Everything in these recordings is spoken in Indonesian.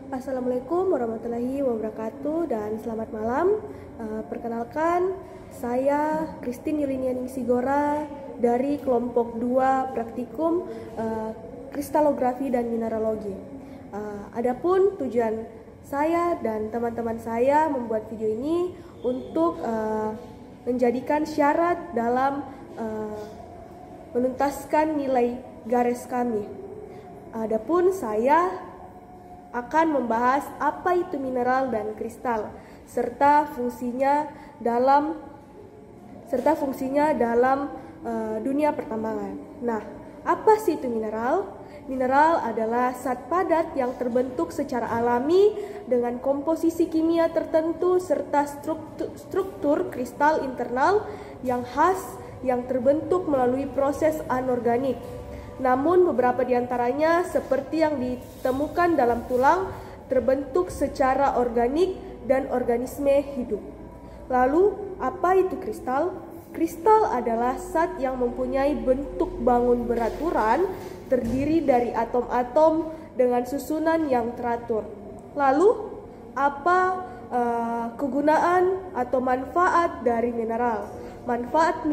Assalamualaikum warahmatullahi wabarakatuh dan selamat malam. Perkenalkan, saya Christine Yulinianing Sigora dari kelompok 2 praktikum kristalografi dan mineralogi. Adapun tujuan saya dan teman-teman saya membuat video ini untuk menjadikan syarat dalam menuntaskan nilai garis kami. Adapun saya akan membahas apa itu mineral dan kristal serta fungsinya dalam dunia pertambangan. Nah, apa sih itu mineral? Mineral adalah zat padat yang terbentuk secara alami dengan komposisi kimia tertentu serta struktur kristal internal yang khas yang terbentuk melalui proses anorganik. Namun beberapa di antaranya seperti yang ditemukan dalam tulang terbentuk secara organik dan organisme hidup. Lalu, apa itu kristal? Kristal adalah zat yang mempunyai bentuk bangun beraturan, terdiri dari atom-atom dengan susunan yang teratur. Lalu, apa kegunaan atau manfaat dari mineral? Manfaat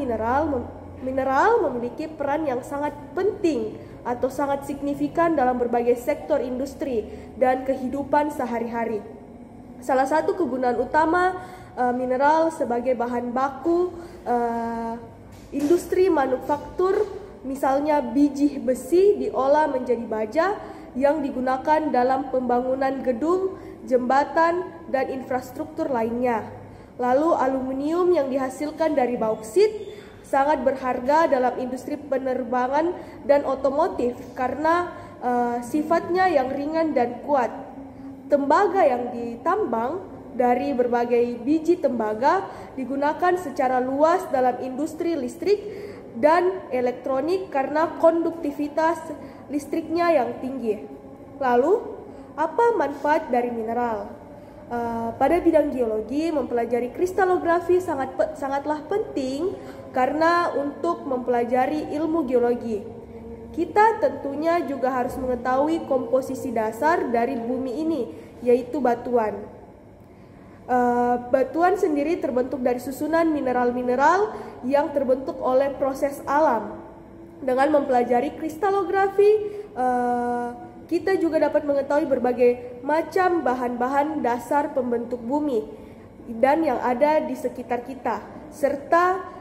Mineral memiliki peran yang sangat penting atau sangat signifikan dalam berbagai sektor industri dan kehidupan sehari-hari. Salah satu kegunaan utama mineral sebagai bahan baku industri manufaktur, misalnya biji besi diolah menjadi baja yang digunakan dalam pembangunan gedung, jembatan, dan infrastruktur lainnya. Lalu aluminium yang dihasilkan dari bauksit sangat berharga dalam industri penerbangan dan otomotif karena sifatnya yang ringan dan kuat. Tembaga yang ditambang dari berbagai biji tembaga digunakan secara luas dalam industri listrik dan elektronik karena konduktivitas listriknya yang tinggi. Lalu, apa manfaat dari mineral? Pada bidang geologi, mempelajari kristalografi sangatlah penting karena untuk mempelajari ilmu geologi, kita tentunya juga harus mengetahui komposisi dasar dari bumi ini, yaitu batuan. Batuan sendiri terbentuk dari susunan mineral-mineral yang terbentuk oleh proses alam. Dengan mempelajari kristalografi, kita juga dapat mengetahui berbagai macam bahan-bahan dasar pembentuk bumi dan yang ada di sekitar kita. Serta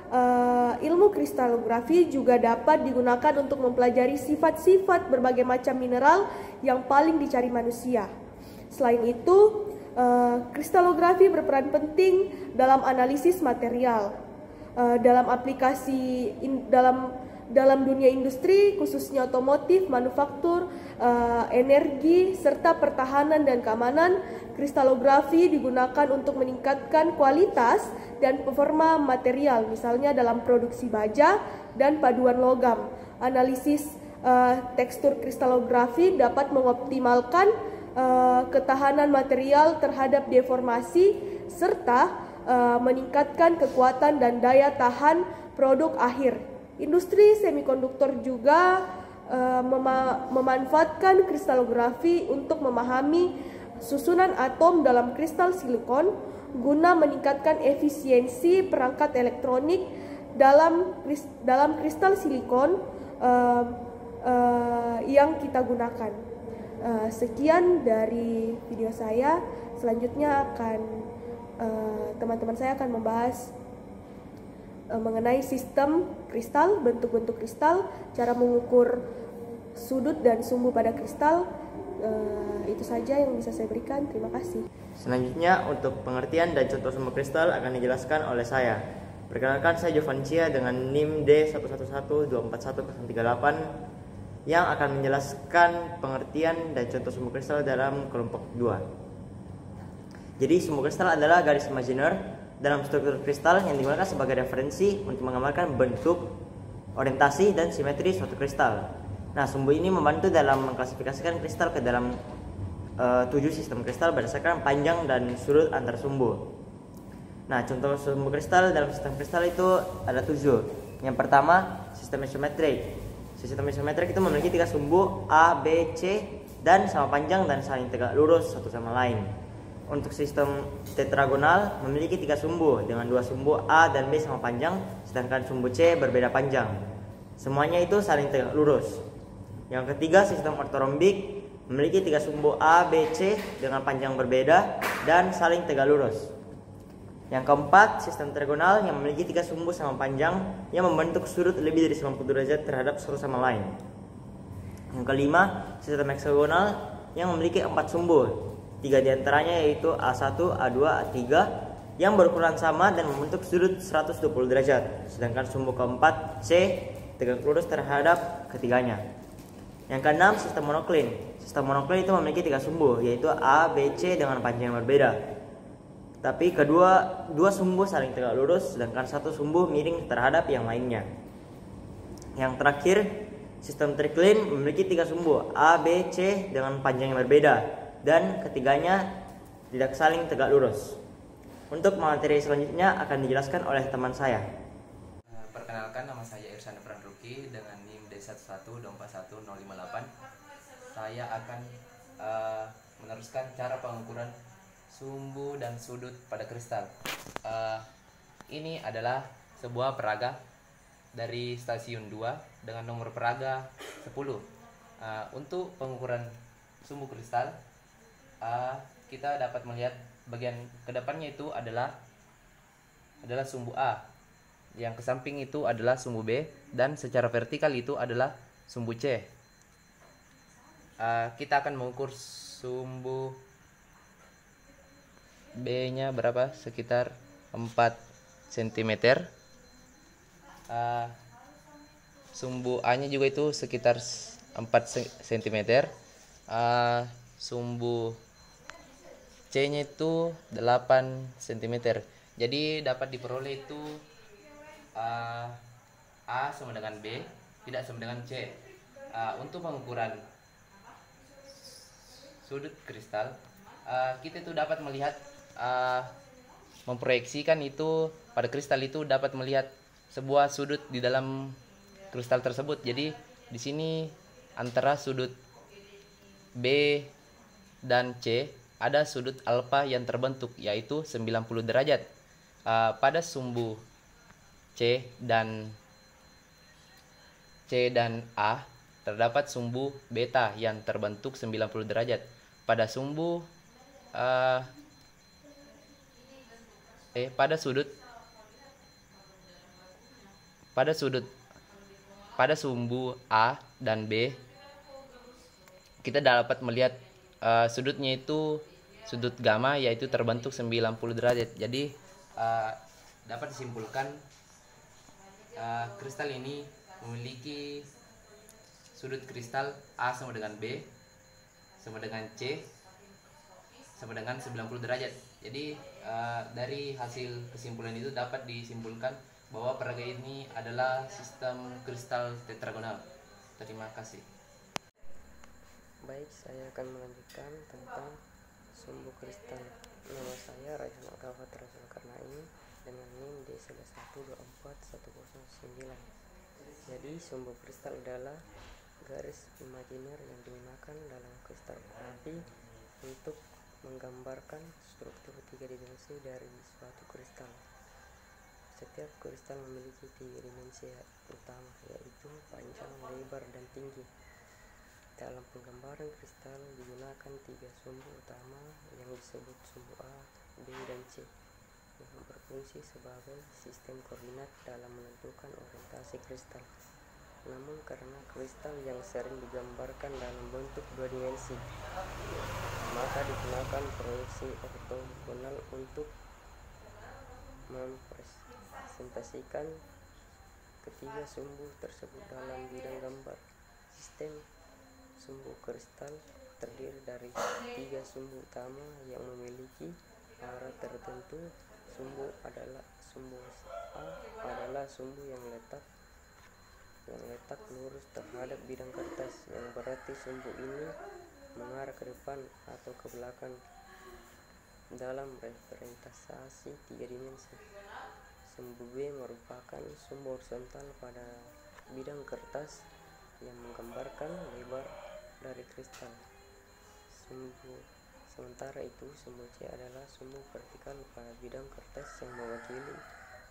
ilmu kristalografi juga dapat digunakan untuk mempelajari sifat-sifat berbagai macam mineral yang paling dicari manusia. Selain itu, kristalografi berperan penting dalam analisis material, dalam aplikasi dalam dunia industri, khususnya otomotif, manufaktur, energi, serta pertahanan dan keamanan. Kristalografi digunakan untuk meningkatkan kualitas dan performa material, misalnya dalam produksi baja dan paduan logam. Analisis tekstur kristalografi dapat mengoptimalkan ketahanan material terhadap deformasi, serta meningkatkan kekuatan dan daya tahan produk akhir. Industri semikonduktor juga memanfaatkan kristalografi untuk memahami susunan atom dalam kristal silikon guna meningkatkan efisiensi perangkat elektronik dalam kristal silikon yang kita gunakan. Sekian dari video saya. Selanjutnya teman-teman saya akan membahas mengenai sistem kristal, bentuk-bentuk kristal, cara mengukur sudut dan sumbu pada kristal. Itu saja yang bisa saya berikan. Terima kasih. Selanjutnya, untuk pengertian dan contoh sumber kristal akan dijelaskan oleh saya. Perkenalkan, saya Jovancia dengan NIM D11124138 yang akan menjelaskan pengertian dan contoh sumber kristal dalam kelompok 2. Jadi, sumber kristal adalah garis imajiner dalam struktur kristal yang digunakan sebagai referensi untuk menggambarkan bentuk, orientasi, dan simetri suatu kristal. Nah, sumbu ini membantu dalam mengklasifikasikan kristal ke dalam 7 sistem kristal berdasarkan panjang dan sudut antar sumbu. Nah, contoh sumbu kristal dalam sistem kristal itu ada 7. Yang pertama, sistem isometrik. Sistem isometrik itu memiliki 3 sumbu A, B, C dan sama panjang dan saling tegak lurus satu sama lain. Untuk sistem tetragonal memiliki 3 sumbu dengan 2 sumbu A dan B sama panjang, sedangkan sumbu C berbeda panjang. Semuanya itu saling tegak lurus. Yang ketiga, sistem ortorombik memiliki 3 sumbu A, B, C dengan panjang berbeda dan saling tegak lurus. Yang keempat, sistem trigonal yang memiliki 3 sumbu sama panjang yang membentuk sudut lebih dari 90 derajat terhadap satu sama lain. Yang kelima, sistem heksagonal yang memiliki 4 sumbu. 3 diantaranya yaitu A1, A2, A3 yang berukuran sama dan membentuk sudut 120 derajat. Sedangkan sumbu keempat, C, tegak lurus terhadap ketiganya. Yang keenam, sistem monoklin. Sistem monoklin itu memiliki 3 sumbu yaitu A, B, C dengan panjang yang berbeda. Tapi dua sumbu saling tegak lurus, sedangkan satu sumbu miring terhadap yang lainnya. Yang terakhir, sistem triklin memiliki 3 sumbu A, B, C dengan panjang yang berbeda, dan ketiganya tidak saling tegak lurus. Untuk materi selanjutnya akan dijelaskan oleh teman saya. Perkenalkan, nama saya Irsan Pranruki dengan NIM D11241-058. Saya akan meneruskan cara pengukuran sumbu dan sudut pada kristal. Ini adalah sebuah peraga dari stasiun 2 dengan nomor peraga 10. Untuk pengukuran sumbu kristal, kita dapat melihat bagian kedepannya itu adalah sumbu A, yang ke samping itu adalah sumbu B, dan secara vertikal itu adalah sumbu C. Kita akan mengukur sumbu B nya berapa, sekitar 4 cm. Sumbu A nya juga itu sekitar 4 cm. Sumbu C nya itu 8 cm. Jadi dapat diperoleh itu A sama dengan B, tidak sama dengan C. Untuk pengukuran sudut kristal, kita itu dapat melihat, memproyeksikan itu pada kristal itu dapat melihat sebuah sudut di dalam kristal tersebut. Jadi di sini antara sudut B dan C ada sudut alfa yang terbentuk yaitu 90 derajat. Pada sumbu C dan A terdapat sumbu beta yang terbentuk 90 derajat. Pada sumbu pada sumbu A dan B kita dapat melihat sudutnya itu sudut gamma yaitu terbentuk 90 derajat. Jadi dapat disimpulkan kristal ini memiliki sudut kristal A sama dengan B sama dengan C sama dengan 90 derajat. Jadi dari hasil kesimpulan itu dapat disimpulkan bahwa peraga ini adalah sistem kristal tetragonal. Terima kasih. Baik, saya akan melanjutkan tentang sumbu kristal. Nama saya Raihan Al-Ghafat Rasul Karnain dengan NIM D1124109. Jadi sumbu kristal adalah garis imajiner yang digunakan dalam kristalografi untuk menggambarkan struktur 3 dimensi dari suatu kristal. Setiap kristal memiliki 3 dimensi utama, yaitu panjang, lebar, dan tinggi. Dalam penggambaran kristal digunakan 3 sumbu utama yang disebut sumbu A, B, dan C yang berfungsi sebagai sistem koordinat dalam menentukan orientasi kristal. Namun karena kristal yang sering digambarkan dalam bentuk 2 dimensi, maka digunakan proyeksi ortogonal untuk mempresentasikan ketiga sumbu tersebut dalam bidang gambar. Sistem sumbu kristal terdiri dari 3 sumbu utama yang memiliki arah tertentu. Sumbu A adalah sumbu yang letak lurus terhadap bidang kertas, yang berarti sumbu ini mengarah ke depan atau ke belakang dalam representasi 3 dimensi. Sumbu B merupakan sumbu horizontal pada bidang kertas yang menggambarkan lebar dari kristal. Sementara itu, sumbu C adalah sumbu vertikal pada bidang kertas yang mewakili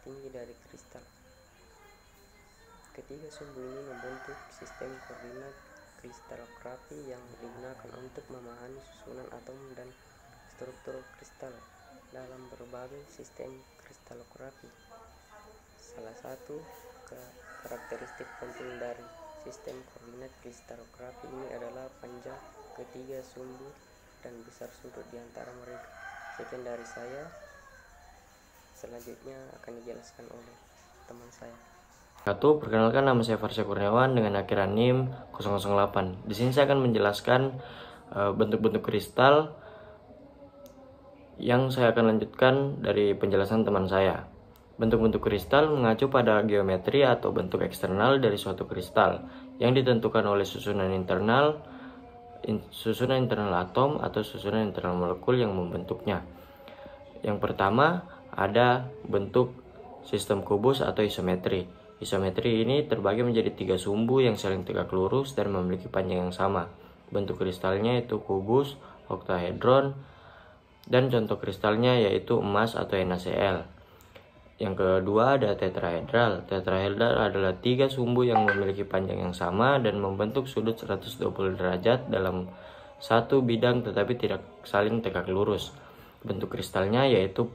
tinggi dari kristal. Ketiga sumbu ini membentuk sistem koordinat kristalografi yang digunakan untuk memahami susunan atom dan struktur kristal dalam berbagai sistem kristalografi. Salah satu karakteristik penting dari sistem koordinat kristalografi ini adalah panjang ketiga sumbu dan besar sudut di antara mereka. Sekian dari saya. Selanjutnya akan dijelaskan oleh teman saya. Perkenalkan, nama saya Farsya Kurniawan dengan akhiran NIM 008. Di sini saya akan menjelaskan bentuk-bentuk kristal yang saya akan lanjutkan dari penjelasan teman saya. Bentuk-bentuk kristal mengacu pada geometri atau bentuk eksternal dari suatu kristal yang ditentukan oleh susunan internal atom atau susunan internal molekul yang membentuknya. Yang pertama ada bentuk sistem kubus atau isometri. Isometri ini terbagi menjadi 3 sumbu yang saling tegak lurus dan memiliki panjang yang sama. Bentuk kristalnya itu kubus, oktahedron, dan contoh kristalnya yaitu emas atau NaCl. Yang kedua ada tetrahedral. Tetrahedral adalah 3 sumbu yang memiliki panjang yang sama dan membentuk sudut 120 derajat dalam satu bidang tetapi tidak saling tegak lurus. Bentuk kristalnya yaitu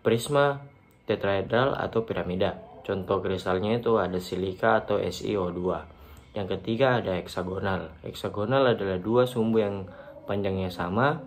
prisma tetrahedral atau piramida. Contoh kristalnya itu ada silika atau SiO2. Yang ketiga ada heksagonal. Heksagonal adalah 2 sumbu yang panjangnya sama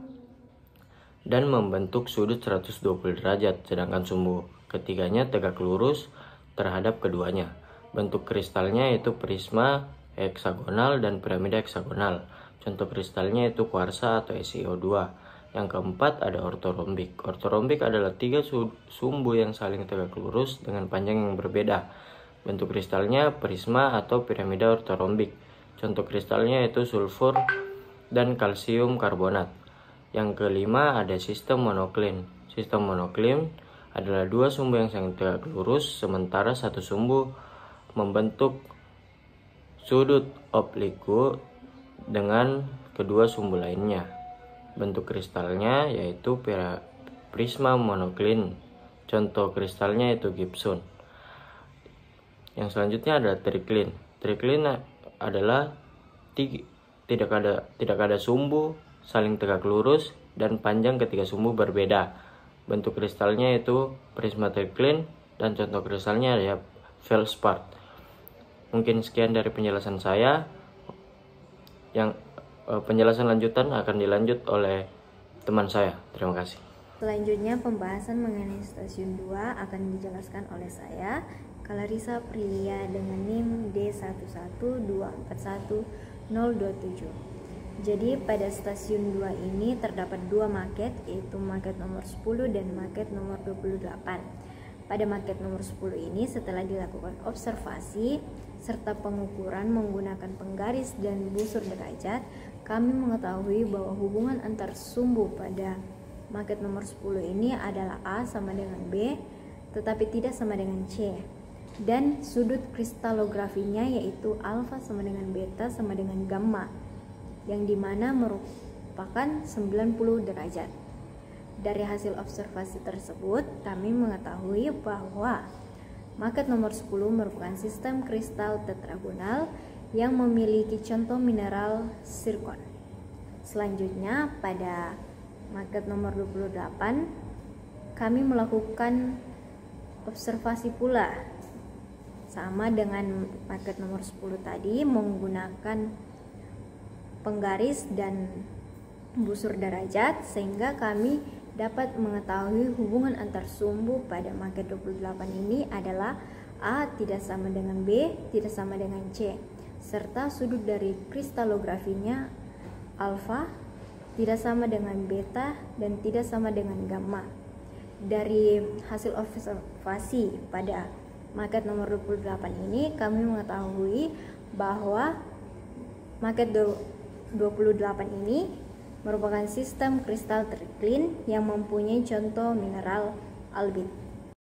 dan membentuk sudut 120 derajat, sedangkan sumbu ketiganya tegak lurus terhadap keduanya. Bentuk kristalnya itu prisma heksagonal dan piramida heksagonal. Contoh kristalnya itu kuarsa atau SiO2. Yang keempat ada ortorombik. Ortorombik adalah 3 sumbu yang saling tegak lurus dengan panjang yang berbeda. Bentuk kristalnya prisma atau piramida ortorombik. Contoh kristalnya itu sulfur dan kalsium karbonat. Yang kelima ada sistem monoklin. Sistem monoklin adalah 2 sumbu yang saling tegak lurus, sementara satu sumbu membentuk sudut obliku dengan kedua sumbu lainnya. Bentuk kristalnya yaitu prisma monoklin. Contoh kristalnya itu gibson. Yang selanjutnya adalah triklin. Triklin adalah tidak ada sumbu saling tegak lurus dan panjang ketiga sumbu berbeda. Bentuk kristalnya itu prisma triklin dan contoh kristalnya ada feldspar. Mungkin sekian dari penjelasan saya. Yang penjelasan lanjutan akan dilanjut oleh teman saya. Terima kasih. Selanjutnya pembahasan mengenai stasiun 2 akan dijelaskan oleh saya, Clarissa Prilia dengan NIM D112411027. Jadi pada stasiun 2 ini terdapat 2 maket, yaitu maket nomor 10 dan maket nomor 28. Pada maket nomor 10 ini setelah dilakukan observasi serta pengukuran menggunakan penggaris dan busur derajat, kami mengetahui bahwa hubungan antar sumbu pada maket nomor 10 ini adalah A sama dengan B, tetapi tidak sama dengan C. Dan sudut kristalografinya yaitu alfa sama dengan beta sama dengan gamma, yang dimana merupakan 90 derajat. Dari hasil observasi tersebut, kami mengetahui bahwa maket nomor 10 merupakan sistem kristal tetragonal yang memiliki contoh mineral zirkon. Selanjutnya pada maket nomor 28 kami melakukan observasi pula sama dengan maket nomor 10 tadi, menggunakan penggaris dan busur derajat sehingga kami dapat mengetahui hubungan antar sumbu pada maket 28 ini adalah A tidak sama dengan B, tidak sama dengan C, serta sudut dari kristalografinya alfa tidak sama dengan beta dan tidak sama dengan gamma. Dari hasil observasi pada maket nomor 28 ini kami mengetahui bahwa maket 28 ini merupakan sistem kristal triklin yang mempunyai contoh mineral albit.